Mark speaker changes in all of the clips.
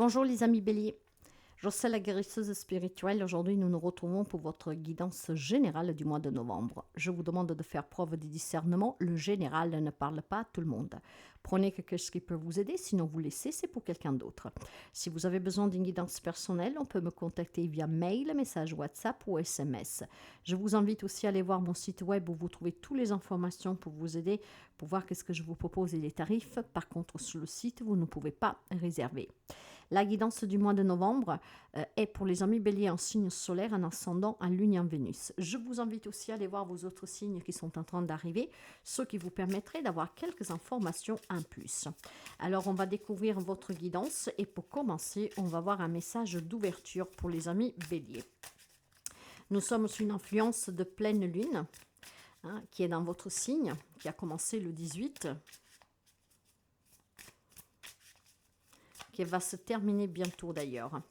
Speaker 1: Bonjour les amis béliers, je suis la guérisseuse spirituelle. Aujourd'hui, nous nous retrouvons pour votre guidance générale du mois de novembre. Je vous demande de faire preuve de discernement. Le général ne parle pas à tout le monde. Prenez que ce qui peut vous aider, sinon vous laissez, c'est pour quelqu'un d'autre. Si vous avez besoin d'une guidance personnelle, on peut me contacter via mail, message WhatsApp ou SMS. Je vous invite aussi à aller voir mon site web où vous trouvez toutes les informations pour vous aider, pour voir qu'est-ce que je vous propose et les tarifs. Par contre, sur le site, vous ne pouvez pas réserver. La guidance du mois de novembre est pour les amis béliers en signe solaire, en ascendant, en lune et en Vénus. Je vous invite aussi à aller voir vos autres signes qui sont en train d'arriver, ce qui vous permettrait d'avoir quelques informations en plus. Alors, on va découvrir votre guidance et pour commencer, on va voir un message d'ouverture pour les amis béliers. Nous sommes sous une influence de pleine lune qui est dans votre signe, qui a commencé le 18, qui va se terminer bientôt d'ailleurs.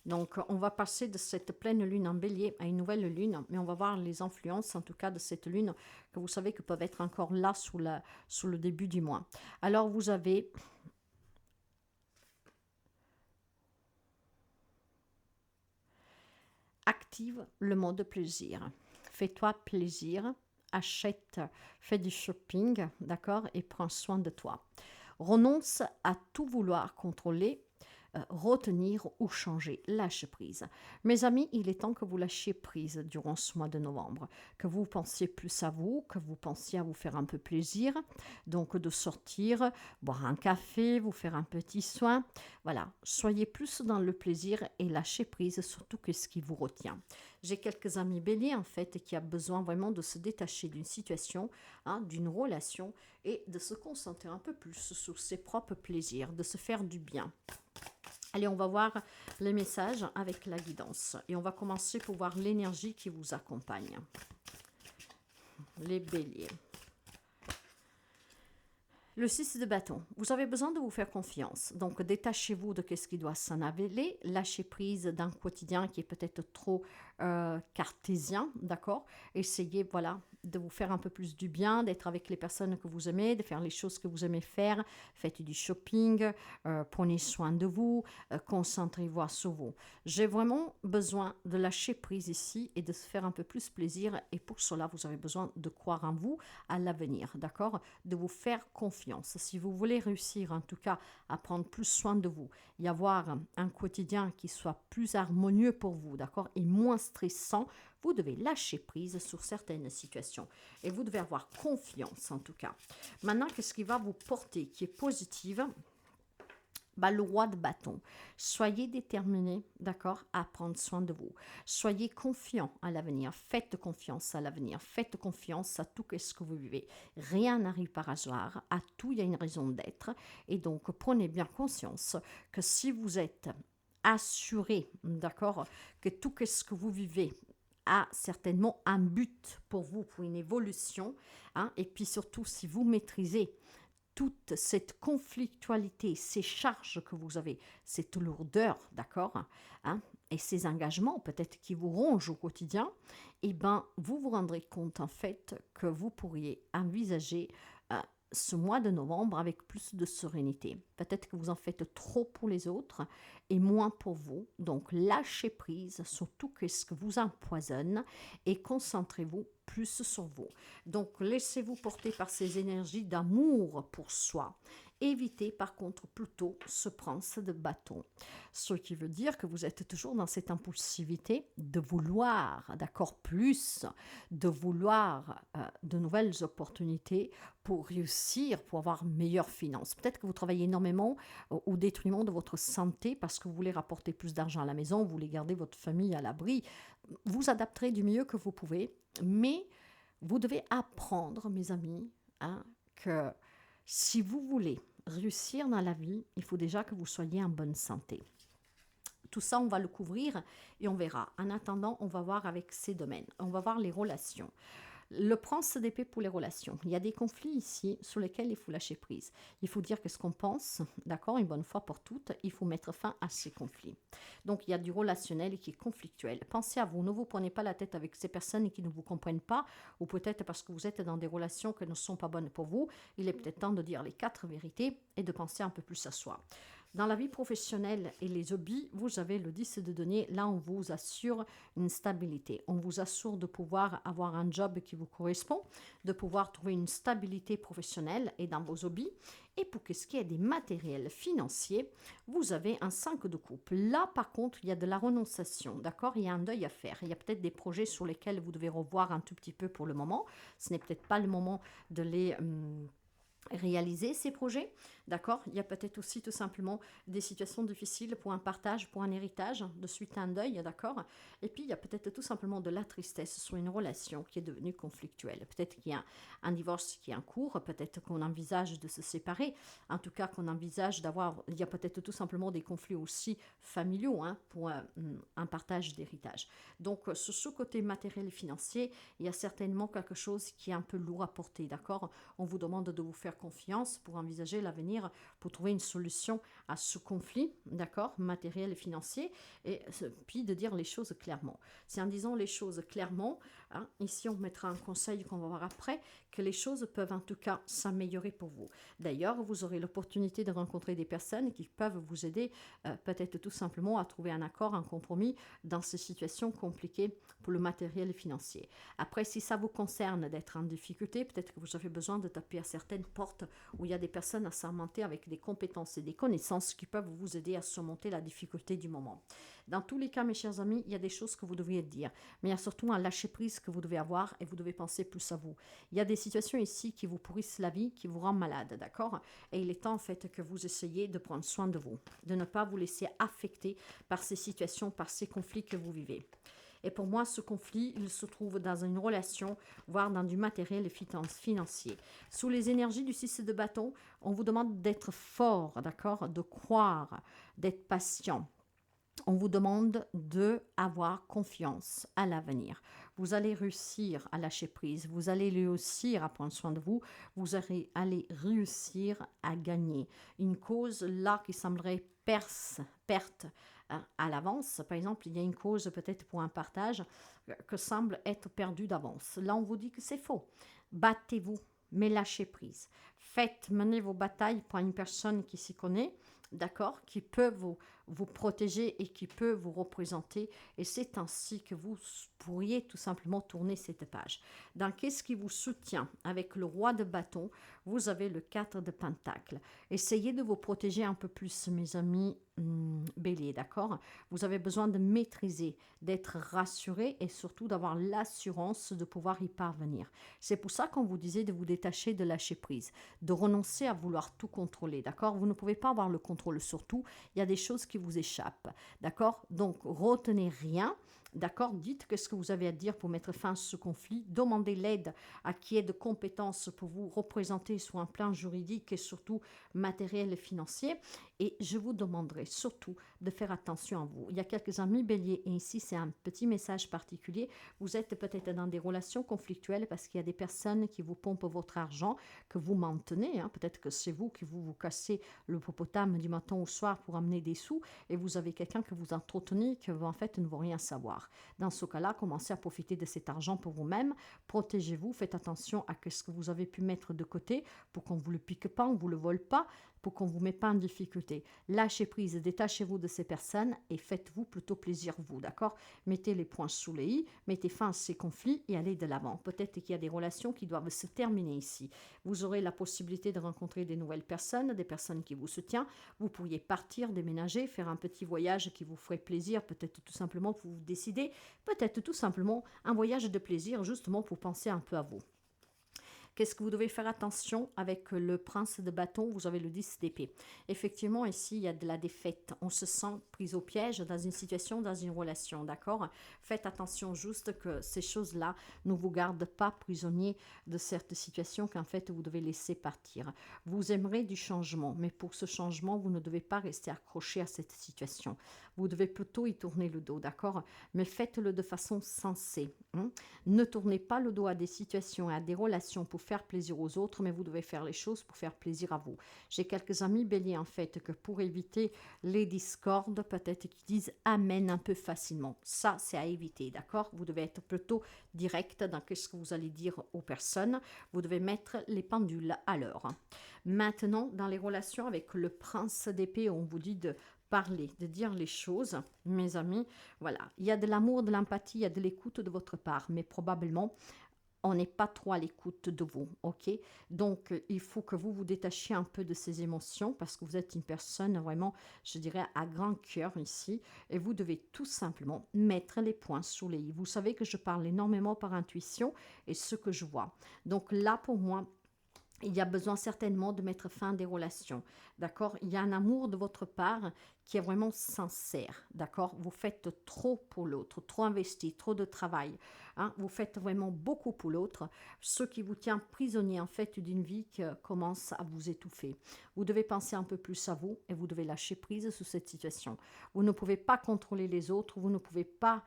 Speaker 1: Donc, on va passer de cette pleine lune en bélier à une nouvelle lune, mais on va voir les influences, en tout cas, de cette lune, que vous savez que peuvent être encore là sous le début du mois. Alors, vous avez active le mode plaisir. Fais-toi plaisir, achète, fais du shopping, d'accord, et prends soin de toi. Renonce à tout vouloir contrôler, retenir ou changer. Lâche prise. Mes amis, il est temps que vous lâchiez prise durant ce mois de novembre, que vous pensiez plus à vous, que vous pensiez à vous faire un peu plaisir, donc de sortir, boire un café, vous faire un petit soin. Voilà, soyez plus dans le plaisir et lâchez prise sur tout ce qui vous retient. J'ai quelques amis béliers en fait qui a besoin vraiment de se détacher d'une situation, d'une relation et de se concentrer un peu plus sur ses propres plaisirs, de se faire du bien. Allez, on va voir les messages avec la guidance. Et on va commencer pour voir l'énergie qui vous accompagne. Les béliers. Le 6 de bâton. Vous avez besoin de vous faire confiance. Donc, détachez-vous de ce qui doit s'en aller. Lâchez prise d'un quotidien qui est peut-être trop cartésien, d'accord? Essayez, voilà, de vous faire un peu plus du bien, d'être avec les personnes que vous aimez, de faire les choses que vous aimez faire. Faites du shopping, prenez soin de vous, concentrez-vous sur vous. J'ai vraiment besoin de lâcher prise ici et de se faire un peu plus plaisir. Et pour cela, vous avez besoin de croire en vous, à l'avenir, d'accord? De vous faire confiance. Si vous voulez réussir, en tout cas, à prendre plus soin de vous, y avoir un quotidien qui soit plus harmonieux pour vous, d'accord? Et moins stressant, vous devez lâcher prise sur certaines situations. Et vous devez avoir confiance, en tout cas. Maintenant, qu'est-ce qui va vous porter, qui est positive? Le roi de bâton. Soyez déterminé, d'accord, à prendre soin de vous. Soyez confiant à l'avenir. Faites confiance à l'avenir. Faites confiance à tout ce que vous vivez. Rien n'arrive par hasard. À tout, il y a une raison d'être. Et donc, prenez bien conscience que si vous êtes assuré, d'accord, que tout ce que vous vivez a certainement un but pour vous, pour une évolution, et puis surtout, si vous maîtrisez toute cette conflictualité, ces charges que vous avez, cette lourdeur, d'accord, et ces engagements peut-être qui vous rongent au quotidien, vous vous rendrez compte en fait que vous pourriez envisager ce mois de novembre avec plus de sérénité. Peut-être que vous en faites trop pour les autres et moins pour vous. Donc lâchez prise sur tout ce que vous empoisonne et concentrez-vous plus sur vous. Donc laissez-vous porter par ces énergies d'amour pour soi. Évitez par contre plutôt ce prince de bâton. Ce qui veut dire que vous êtes toujours dans cette impulsivité de vouloir, d'accord, plus, de vouloir de nouvelles opportunités pour réussir, pour avoir meilleures finances. Peut-être que vous travaillez énormément au détriment de votre santé parce que vous voulez rapporter plus d'argent à la maison, vous voulez garder votre famille à l'abri. Vous adapterez du mieux que vous pouvez, mais vous devez apprendre, mes amis, que si vous voulez réussir dans la vie, il faut déjà que vous soyez en bonne santé. Tout ça, on va le couvrir et on verra. En attendant, on va voir avec ces domaines. On va voir les relations. Le prince d'épée pour les relations. Il y a des conflits ici sur lesquels il faut lâcher prise. Il faut dire que ce qu'on pense, d'accord, une bonne fois pour toutes, il faut mettre fin à ces conflits. Donc, il y a du relationnel qui est conflictuel. Pensez à vous, ne vous prenez pas la tête avec ces personnes qui ne vous comprennent pas, ou peut-être parce que vous êtes dans des relations qui ne sont pas bonnes pour vous. Il est peut-être temps de dire les 4 vérités et de penser un peu plus à soi. Dans la vie professionnelle et les hobbies, vous avez le 10 de denier. Là, on vous assure une stabilité. On vous assure de pouvoir avoir un job qui vous correspond, de pouvoir trouver une stabilité professionnelle et dans vos hobbies. Et pour ce qui est des matériels financiers, vous avez un 5 de coupe. Là, par contre, il y a de la renonciation, d'accord? Il y a un deuil à faire. Il y a peut-être des projets sur lesquels vous devez revoir un tout petit peu pour le moment. Ce n'est peut-être pas le moment de les réaliser ces projets, d'accord? Il y a peut-être aussi tout simplement des situations difficiles pour un partage, pour un héritage, de suite à un deuil, d'accord? Et puis il y a peut-être tout simplement de la tristesse sur une relation qui est devenue conflictuelle. Peut-être qu'il y a un divorce qui est en cours, peut-être qu'on envisage de se séparer, en tout cas qu'on envisage d'avoir, il y a peut-être tout simplement des conflits aussi familiaux, hein, pour un partage d'héritage. Donc sur ce côté matériel et financier, il y a certainement quelque chose qui est un peu lourd à porter, d'accord? On vous demande de vous faire confiance pour envisager l'avenir, pour trouver une solution à ce conflit, d'accord, matériel et financier, et puis de dire les choses clairement. C'est en disant les choses clairement, hein, ici on mettra un conseil qu'on va voir après, que les choses peuvent en tout cas s'améliorer pour vous. D'ailleurs, vous aurez l'opportunité de rencontrer des personnes qui peuvent vous aider, peut-être tout simplement à trouver un accord, un compromis dans ces situations compliquées pour le matériel financier. Après, si ça vous concerne d'être en difficulté, peut-être que vous avez besoin de taper à certaines portes où il y a des personnes assermentées avec des compétences et des connaissances qui peuvent vous aider à surmonter la difficulté du moment. Dans tous les cas, mes chers amis, il y a des choses que vous devriez dire, mais il y a surtout un lâcher-prise que vous devez avoir et vous devez penser plus à vous. Il y a des situations ici qui vous pourrissent la vie, qui vous rendent malade, d'accord? Et il est temps en fait que vous essayiez de prendre soin de vous, de ne pas vous laisser affecter par ces situations, par ces conflits que vous vivez. Et pour moi, ce conflit, il se trouve dans une relation, voire dans du matériel financier. Sous les énergies du 6 de bâton, on vous demande d'être fort, d'accord? De croire, d'être patient. On vous demande d'avoir confiance à l'avenir. Vous allez réussir à lâcher prise, vous allez réussir à prendre soin de vous, vous allez réussir à gagner. Une cause là qui semblerait perte à l'avance. Par exemple, il y a une cause peut-être pour un partage que semble être perdue d'avance. Là, on vous dit que c'est faux. Battez-vous, mais lâchez prise. Menez vos batailles pour une personne qui s'y connaît, d'accord, qui peut vous protéger et qui peut vous représenter. Et c'est ainsi que vous pourriez tout simplement tourner cette page. Dans qu'est-ce qui vous soutient avec le roi de bâton, vous avez le 4 de pentacle. Essayez de vous protéger un peu plus, mes amis bélier, d'accord? Vous avez besoin de maîtriser, d'être rassuré et surtout d'avoir l'assurance de pouvoir y parvenir. C'est pour ça qu'on vous disait de vous détacher, de lâcher prise, de renoncer à vouloir tout contrôler, d'accord? Vous ne pouvez pas avoir le contrôle sur tout. Il y a des choses qui vous échappent, d'accord? Donc, retenez rien. D'accord, dites qu'est-ce que vous avez à dire pour mettre fin à ce conflit. Demandez l'aide à qui est de compétences pour vous représenter sur un plan juridique et surtout matériel et financier. Et je vous demanderai surtout de faire attention à vous. Il y a quelques amis béliers et ici c'est un petit message particulier. Vous êtes peut-être dans des relations conflictuelles parce qu'il y a des personnes qui vous pompent votre argent, que vous maintenez. Hein. Peut-être que c'est vous qui vous cassez le hippopotame du matin au soir pour amener des sous et vous avez quelqu'un que vous entretenez qui en fait ne veut rien savoir. Dans ce cas-là, commencez à profiter de cet argent pour vous-même. Protégez-vous, faites attention à ce que vous avez pu mettre de côté pour qu'on ne vous le pique pas, on ne vous le vole pas, pour qu'on ne vous mette pas en difficulté. Lâchez prise, détachez-vous de ces personnes et faites-vous plutôt plaisir vous, d'accord? Mettez les points sous les i, mettez fin à ces conflits et allez de l'avant. Peut-être qu'il y a des relations qui doivent se terminer ici. Vous aurez la possibilité de rencontrer des nouvelles personnes, des personnes qui vous soutiennent. Vous pourriez partir, déménager, faire un petit voyage qui vous ferait plaisir, peut-être tout simplement pour vous décider, peut-être tout simplement un voyage de plaisir justement pour penser un peu à vous. Qu'est-ce que vous devez faire attention avec le prince de bâton? Vous avez le 10 d'épée. Effectivement, ici, il y a de la défaite. On se sent pris au piège dans une situation, dans une relation, d'accord? Faites attention juste que ces choses-là ne vous gardent pas prisonnier de certaines situations qu'en fait, vous devez laisser partir. Vous aimerez du changement, mais pour ce changement, vous ne devez pas rester accroché à cette situation. Vous devez plutôt y tourner le dos, d'accord? Mais faites-le de façon sensée. Hein? Ne tournez pas le dos à des situations et à des relations pour faire plaisir aux autres, mais vous devez faire les choses pour faire plaisir à vous. J'ai quelques amis béliers en fait que pour éviter les discordes, peut-être qu'ils disent amen un peu facilement. Ça, c'est à éviter, d'accord? Vous devez être plutôt direct dans ce que vous allez dire aux personnes. Vous devez mettre les pendules à l'heure. Maintenant, dans les relations avec le prince d'épée, on vous dit de parler, de dire les choses, mes amis. Voilà, il y a de l'amour, de l'empathie, il y a de l'écoute de votre part, mais probablement on n'est pas trop à l'écoute de vous, ok? Donc, il faut que vous vous détachiez un peu de ces émotions parce que vous êtes une personne vraiment, je dirais, à grand cœur ici et vous devez tout simplement mettre les points sous les i. Vous savez que je parle énormément par intuition et ce que je vois. Donc là, pour moi, il y a besoin certainement de mettre fin à des relations, d'accord? Il y a un amour de votre part qui est vraiment sincère, d'accord? Vous faites trop pour l'autre, trop investi, trop de travail, hein? Vous faites vraiment beaucoup pour l'autre, ce qui vous tient prisonnier en fait d'une vie qui commence à vous étouffer. Vous devez penser un peu plus à vous et vous devez lâcher prise sur cette situation. Vous ne pouvez pas contrôler les autres, vous ne pouvez pas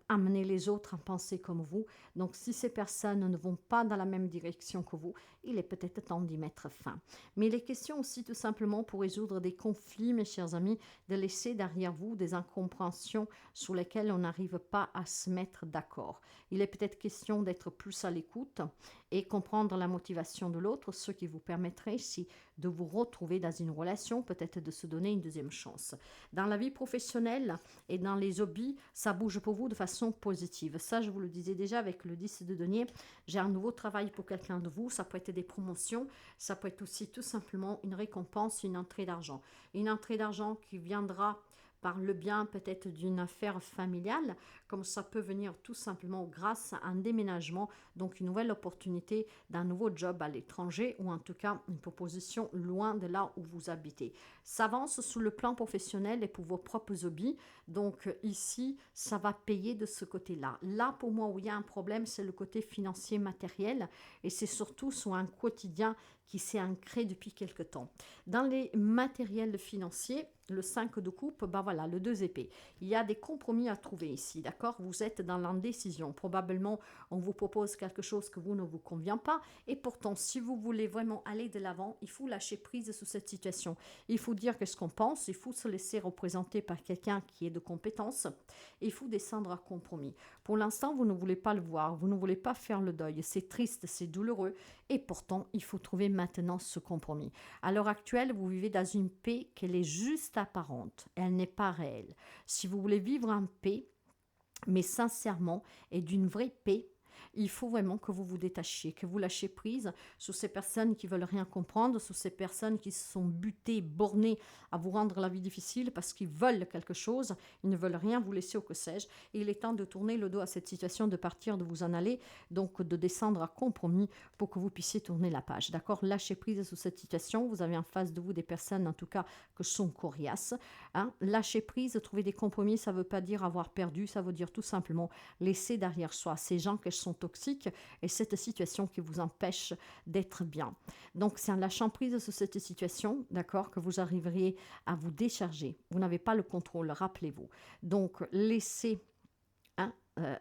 Speaker 1: amener les autres à penser comme vous. Donc si ces personnes ne vont pas dans la même direction que vous, il est peut-être temps d'y mettre fin. Mais il est question aussi tout simplement pour résoudre des conflits, mes chers amis, de laisser derrière vous des incompréhensions sur lesquelles on n'arrive pas à se mettre d'accord. Il est peut-être question d'être plus à l'écoute et comprendre la motivation de l'autre, ce qui vous permettrait ici de vous retrouver dans une relation, peut-être de se donner une deuxième chance. Dans la vie professionnelle et dans les hobbies, ça bouge pour vous de façon positive. Ça, je vous le disais déjà avec le 10 de denier, j'ai un nouveau travail pour quelqu'un de vous, ça peut être des promotions, ça peut être aussi tout simplement une récompense, une entrée d'argent. Une entrée d'argent qui viendra par le bien peut-être d'une affaire familiale, comme ça peut venir tout simplement grâce à un déménagement, donc une nouvelle opportunité d'un nouveau job à l'étranger ou en tout cas une proposition loin de là où vous habitez. Ça avance sous le plan professionnel et pour vos propres hobbies, donc ici ça va payer de ce côté-là. Là pour moi où il y a un problème, c'est le côté financier matériel et c'est surtout sur un quotidien qui s'est ancré depuis quelque temps. Dans les matériels financiers, le 5 de coupe, bah voilà, le 2 épées. Il y a des compromis à trouver ici, d'accord? Vous êtes dans l'indécision. Probablement, on vous propose quelque chose que vous ne vous convient pas. Et pourtant, si vous voulez vraiment aller de l'avant, il faut lâcher prise sur cette situation. Il faut dire ce qu'on pense, il faut se laisser représenter par quelqu'un qui est de compétence. Il faut descendre à compromis. Pour l'instant, vous ne voulez pas le voir, vous ne voulez pas faire le deuil. C'est triste, c'est douloureux. Et pourtant, il faut trouver maintenant ce compromis. À l'heure actuelle, vous vivez dans une paix qu'elle est juste apparente. Elle n'est pas réelle. Si vous voulez vivre en paix, mais sincèrement, et d'une vraie paix, il faut vraiment que vous vous détachiez, que vous lâchiez prise sur ces personnes qui veulent rien comprendre, sur ces personnes qui se sont butées, bornées à vous rendre la vie difficile parce qu'ils veulent quelque chose, ils ne veulent rien vous laisser ou que sais-je. Et il est temps de tourner le dos à cette situation, de partir, de vous en aller, donc de descendre à compromis pour que vous puissiez tourner la page. D'accord? Lâchez prise sur cette situation. Vous avez en face de vous des personnes, en tout cas, que sont coriaces. Hein? Lâcher prise, trouver des compromis, ça ne veut pas dire avoir perdu, ça veut dire tout simplement laisser derrière soi ces gens qui sont toxiques et cette situation qui vous empêche d'être bien. Donc, c'est en lâchant prise sur cette situation, d'accord, que vous arriveriez à vous décharger. Vous n'avez pas le contrôle, rappelez-vous. Donc, laissez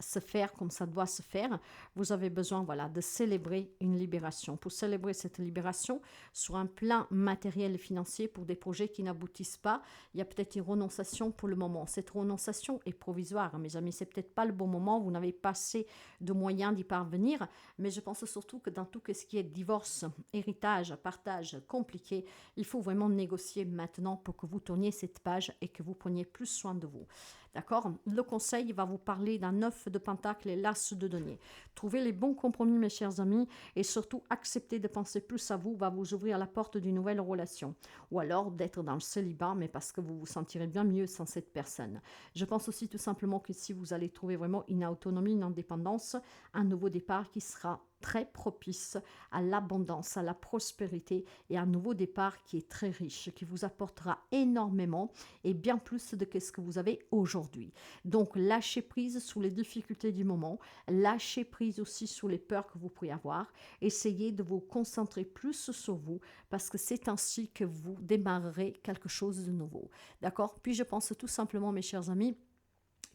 Speaker 1: se faire comme ça doit se faire, vous avez besoin voilà, de célébrer une libération. Pour célébrer cette libération sur un plan matériel et financier pour des projets qui n'aboutissent pas, il y a peut-être une renonciation pour le moment. Cette renonciation est provisoire, mes amis. C'est peut-être pas le bon moment, vous n'avez pas assez de moyens d'y parvenir, mais je pense surtout que dans tout ce qui est divorce, héritage, partage compliqué, il faut vraiment négocier maintenant pour que vous tourniez cette page et que vous preniez plus soin de vous. D'accord? Le conseil va vous parler d'un 9 de pentacle et l'as de denier. Trouvez les bons compromis, mes chers amis, et surtout accepter de penser plus à vous va vous ouvrir la porte d'une nouvelle relation. Ou alors d'être dans le célibat, mais parce que vous vous sentirez bien mieux sans cette personne. Je pense aussi tout simplement que si vous allez trouver vraiment une autonomie, une indépendance, un nouveau départ qui sera très propice à l'abondance, à la prospérité et un nouveau départ qui est très riche, qui vous apportera énormément et bien plus de ce que vous avez aujourd'hui. Donc, lâchez prise sur les difficultés du moment, lâchez prise aussi sur les peurs que vous pourriez avoir, essayez de vous concentrer plus sur vous parce que c'est ainsi que vous démarrerez quelque chose de nouveau. D'accord? Puis je pense tout simplement, mes chers amis,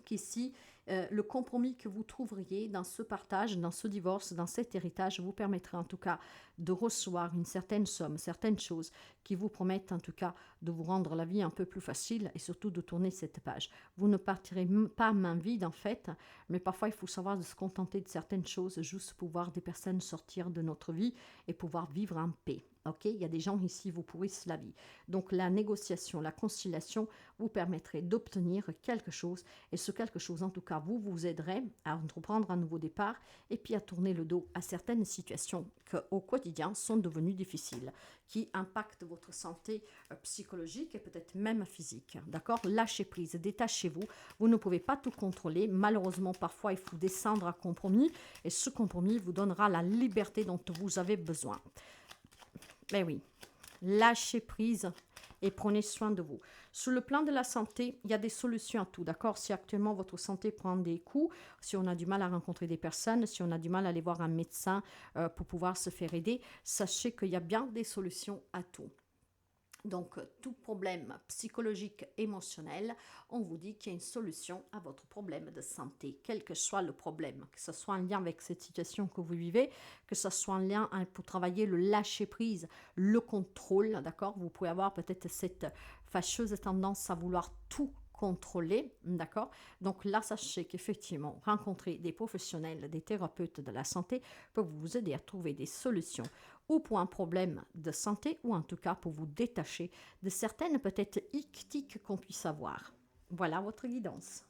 Speaker 1: qu'ici, le compromis que vous trouveriez dans ce partage, dans ce divorce, dans cet héritage vous permettra en tout cas de recevoir une certaine somme, certaines choses qui vous promettent en tout cas de vous rendre la vie un peu plus facile et surtout de tourner cette page. Vous ne partirez pas main vide en fait, mais parfois il faut savoir de se contenter de certaines choses juste pour voir des personnes sortir de notre vie et pouvoir vivre en paix. Ok, il y a des gens ici vous pourrissent la vie. Donc la négociation, la conciliation vous permettrait d'obtenir quelque chose et ce quelque chose en tout cas vous aiderait à entreprendre un nouveau départ et puis à tourner le dos à certaines situations qui au quotidien sont devenues difficiles, qui impactent votre santé psychologique et peut-être même physique. D'accord? Lâchez prise, détachez-vous. Vous ne pouvez pas tout contrôler. Malheureusement, parfois, il faut descendre à compromis et ce compromis vous donnera la liberté dont vous avez besoin. Mais oui, lâchez prise et prenez soin de vous. Sur le plan de la santé, il y a des solutions à tout, d'accord? Si actuellement votre santé prend des coups, si on a du mal à rencontrer des personnes, si on a du mal à aller voir un médecin pour pouvoir se faire aider, sachez qu'il y a bien des solutions à tout. Donc, tout problème psychologique, émotionnel, on vous dit qu'il y a une solution à votre problème de santé, quel que soit le problème, que ce soit en lien avec cette situation que vous vivez, que ce soit en lien pour travailler le lâcher-prise, le contrôle, d'accord? Vous pouvez avoir peut-être cette fâcheuse tendance à vouloir tout contrôler, d'accord? Donc là, sachez qu'effectivement, rencontrer des professionnels, des thérapeutes de la santé peuvent vous aider à trouver des solutions ou pour un problème de santé, ou en tout cas pour vous détacher de certaines peut-être ictiques qu'on puisse avoir. Voilà votre guidance.